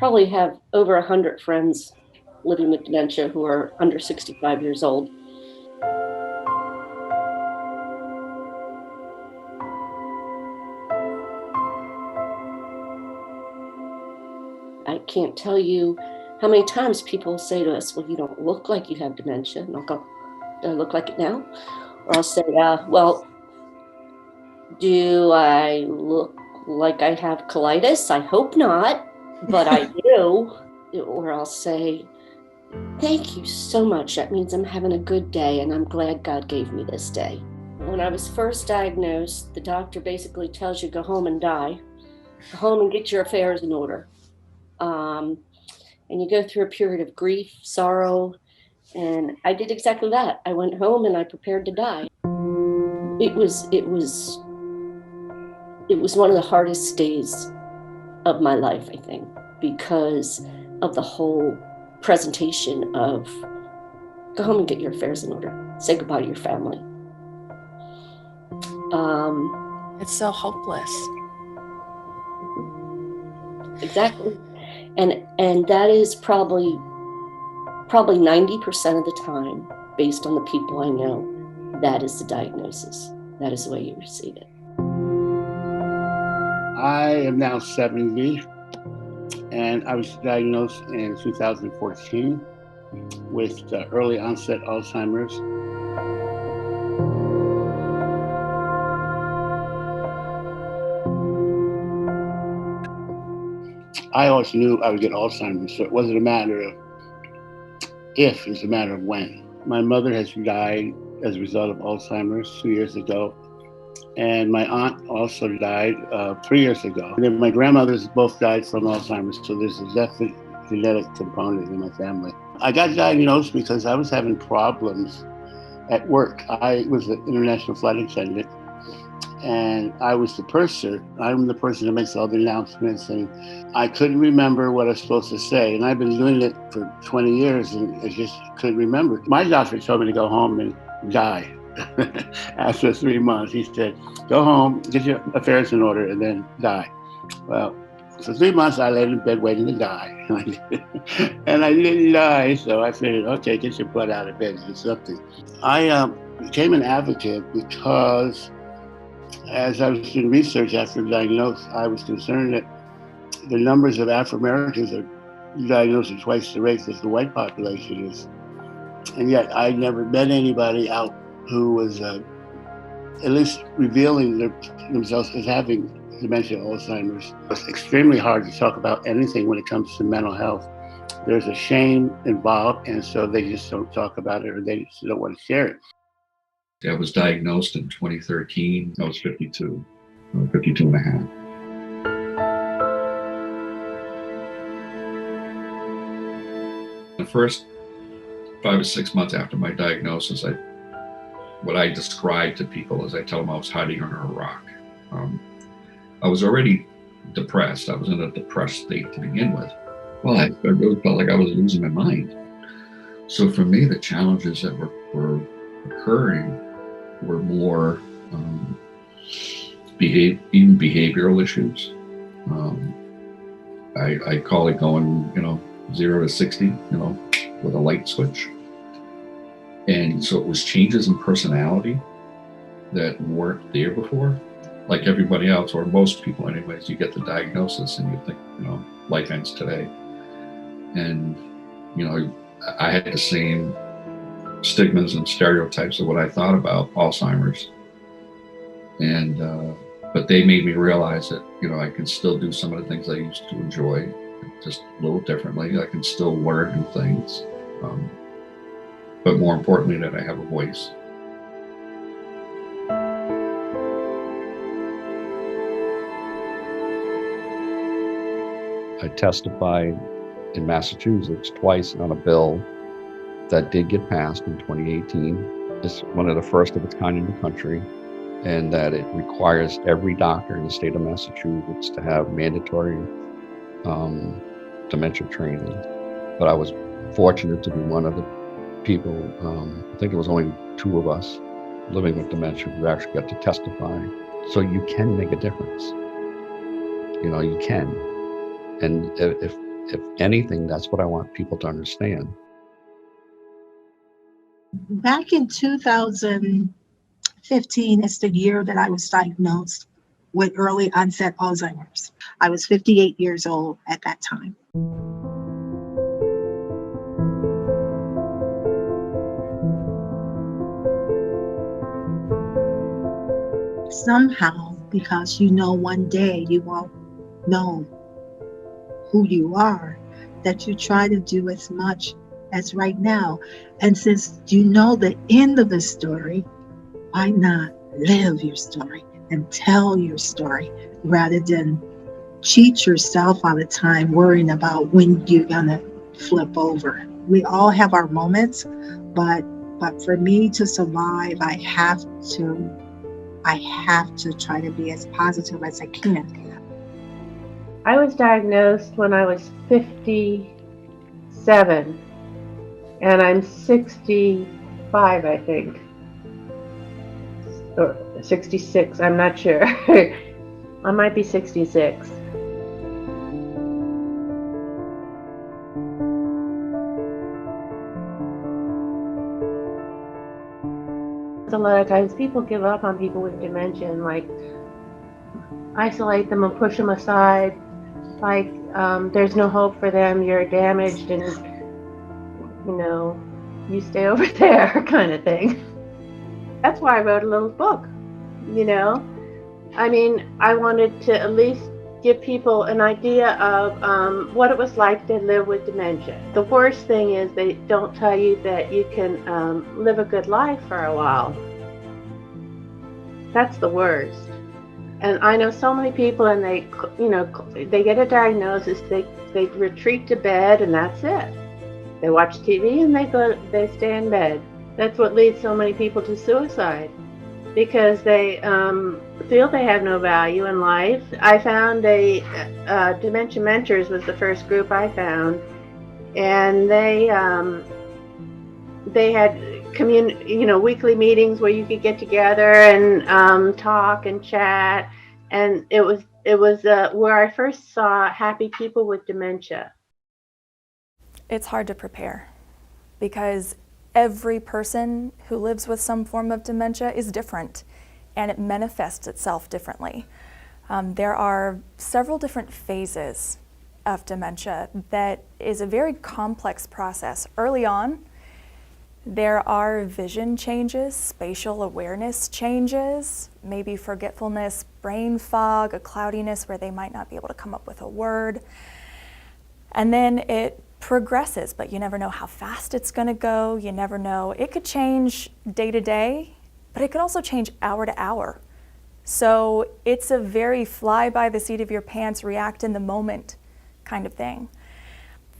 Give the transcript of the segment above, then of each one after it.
probably have over 100 friends living with dementia who are under 65 years old. I can't tell you how many times people say to us, well, you don't look like you have dementia. And I'll go, do I look like it now? Or I'll say, well, do I look like I have colitis? I hope not, but I do. Or I'll say, thank you so much. That means I'm having a good day and I'm glad God gave me this day. When I was first diagnosed, the doctor basically tells you go home and die. Go home and get your affairs in order. And you go through a period of grief, sorrow, and I did exactly that. I went home and I prepared to die. It was one of the hardest days of my life, I think, because of the whole presentation of go home and get your affairs in order, say goodbye to your family. It's so hopeless. Exactly. And that is probably 90% of the time, based on the people I know, that is the diagnosis. That is the way you receive it. I am now 70, and I was diagnosed in 2014 with early onset Alzheimer's. I always knew I would get Alzheimer's, so it wasn't a matter of if, it's a matter of when. My mother has died as a result of Alzheimer's 2 years ago, and my aunt also died 3 years ago. And then my grandmothers both died from Alzheimer's, so there's a definite genetic component in my family. I got diagnosed because I was having problems at work. I was an international flight attendant, and I was the purser. I'm the person that makes all the announcements, and I couldn't remember what I was supposed to say. And I've been doing it for 20 years, and I just couldn't remember. My doctor told me to go home and die. After 3 months, he said, go home, get your affairs in order, and then die. Well, for 3 months, I laid in bed waiting to die. And I didn't die, so I figured, okay, get your butt out of bed and do something. I became an advocate because as I was doing research after diagnosed, I was concerned that the numbers of Afro-Americans are diagnosed at twice the rate as the white population is. And yet I never met anybody out who was at least revealing themselves as having dementia, Alzheimer's. It's extremely hard to talk about anything when it comes to mental health. There's a shame involved, and so they just don't talk about it, or they just don't want to share it. I was diagnosed in 2013. I was 52 and a half. The first 5 or 6 months after my diagnosis, what I describe to people is I tell them I was hiding under a rock. I was already depressed. I was in a depressed state to begin with. Well, I really felt like I was losing my mind. So for me, the challenges that were occurring were more even behavioral issues. I call it going, 0 to 60, with a light switch. And so it was changes in personality that weren't there before. Like everybody else, or most people anyways, you get the diagnosis and you think, life ends today. And, I had the same stigmas and stereotypes of what I thought about Alzheimer's. And, but they made me realize that, I can still do some of the things I used to enjoy, just a little differently. I can still learn new things. But more importantly, that I have a voice. I testified in Massachusetts twice on a bill that did get passed in 2018. It's one of the first of its kind in the country, and that it requires every doctor in the state of Massachusetts to have mandatory dementia training. But I was fortunate to be one of the people, I think it was only 2 of us living with dementia who actually got to testify. So you can make a difference. You can. And if if anything, that's what I want people to understand. Back in 2015 is the year that I was diagnosed with early onset Alzheimer's. I was 58 years old at that time. Somehow, because you know one day you won't know who you are, that you try to do as much as right now. And since you know the end of the story, why not live your story and tell your story rather than cheat yourself all the time worrying about when you're gonna flip over. We all have our moments, but for me to survive, I have to try to be as positive as I can. I was diagnosed when I was 57, and I'm 65, I think, or 66, I'm not sure. I might be 66. A lot of times people give up on people with dementia and like isolate them and push them aside, like there's no hope for them, you're damaged and you stay over there kind of thing. That's why I wrote a little book. I mean, I wanted to at least give people an idea of what it was like to live with dementia. The worst thing is they don't tell you that you can live a good life for a while. That's the worst. And I know so many people, and they get a diagnosis, they retreat to bed, and that's it. They watch TV and they stay in bed. That's what leads so many people to suicide, because they feel they have no value in life. I found Dementia Mentors was the first group I found, and they had weekly meetings where you could get together and talk and chat, and it was where I first saw happy people with dementia. It's hard to prepare because every person who lives with some form of dementia is different, and it manifests itself differently. There are several different phases of dementia that is a very complex process. Early on, there are vision changes, spatial awareness changes, maybe forgetfulness, brain fog, a cloudiness where they might not be able to come up with a word. And then it progresses, but you never know how fast it's going to go. You never know. It could change day to day, but it could also change hour to hour. So it's a very fly by the seat of your pants, react in the moment kind of thing.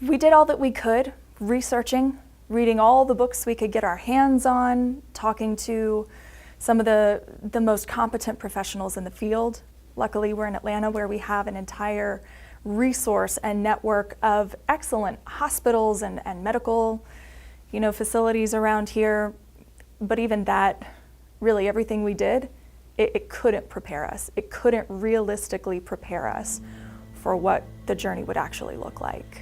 We did all that we could, researching, reading all the books we could get our hands on, talking to some of the most competent professionals in the field. Luckily, we're in Atlanta, where we have an entire resource and network of excellent hospitals and medical facilities around here. But even that, really everything we did, it couldn't prepare us. It couldn't realistically prepare us for what the journey would actually look like.